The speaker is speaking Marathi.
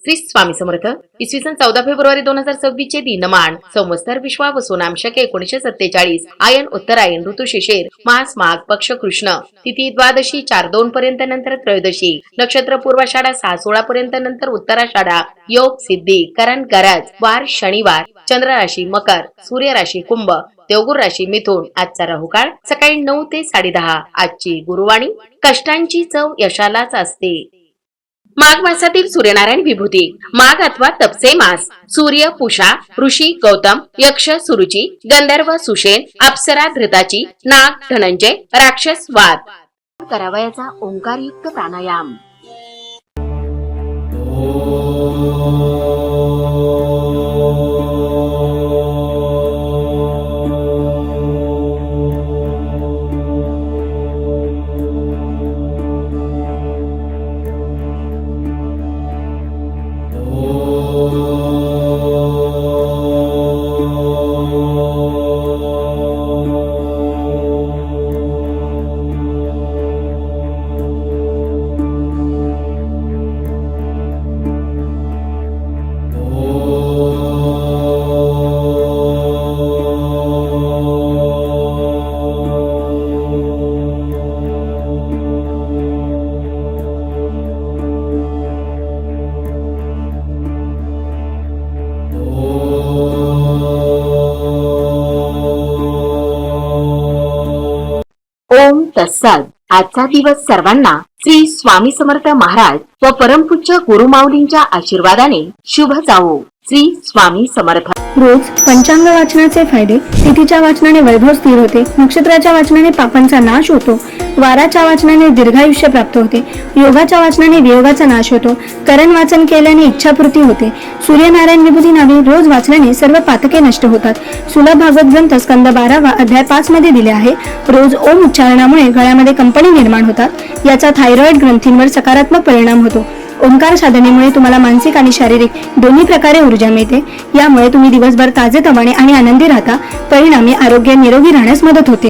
श्री स्वामी समर्थ. इसवी सन 14 फेब्रुवारी 2026 चे दिनमान संवत्सर विश्वावसु सोनाम शके 1947 आयन उत्तरायण ऋतू शिशिर मास माघ पक्ष कृष्ण तिथी द्वादशी 4-2 पर्यंत नंतर त्रयोदशी नक्षत्र पूर्वाषाढा 6-16 पर्यंत नंतर उत्तराषाढा योग सिद्धी करण गरज वार शनिवार चंद्र राशी मकर सूर्य राशी कुंभ देवगुरु राशी मिथुन. आजचा राहुकाळ सकाळी 9 ते 10:30. आजची गुरुवाणी कष्टांची चव यशालाच असते. माघ मासातील सूर्यनारायण विभूती. माघ अथवा तपसे मास. सूर्य पूषा ऋषी गौतम यक्ष सुरुची गंधर्व सुषेण अप्सरा धृताची नाग धनंजय राक्षस वाद. करावयाचा ओंकारयुक्त प्राणायाम. ओम तत्सत. आजचा दिवस सर्वांना श्री स्वामी समर्थ महाराज व परमपूज्य गुरुमाऊलींच्या आशीर्वादाने शुभ जावो. श्री स्वामी समर्थ. रोज पंचांग वाचनाचे फायदे. तिथीच्या वाचनाने वैभव स्थिर होते. नक्षत्राच्या वाचनाने पापांचा नाश होतो. वाराच्या वाचनाने दीर्घायुष्य प्राप्त होते. योगाच्या वाचनाने वियोगाचा नाश होतो. करण वाचन केल्याने इच्छापूर्ती होते. सूर्यनारायण विभूती नावे रोज वाचल्याने सर्व पातके नष्ट होतात. सुलभ भागवत ग्रंथ स्कंद 12 अध्याय 5 मध्ये दिले आहे. रोज ओम उच्चारणामुळे गळ्यामध्ये कंपनी निर्माण होतात. याचा थायरॉइड ग्रंथींवर सकारात्मक परिणाम होतो. ओंकार साधनेमुळे तुम्हाला मानसिक आणि शारीरिक दोन्ही प्रकारे ऊर्जा मिळते. यामुळे तुम्ही दिवसभर ताजेतवाने आणि आनंदी राहता. परिणामी आरोग्य निरोगी राहण्यास मदत होते.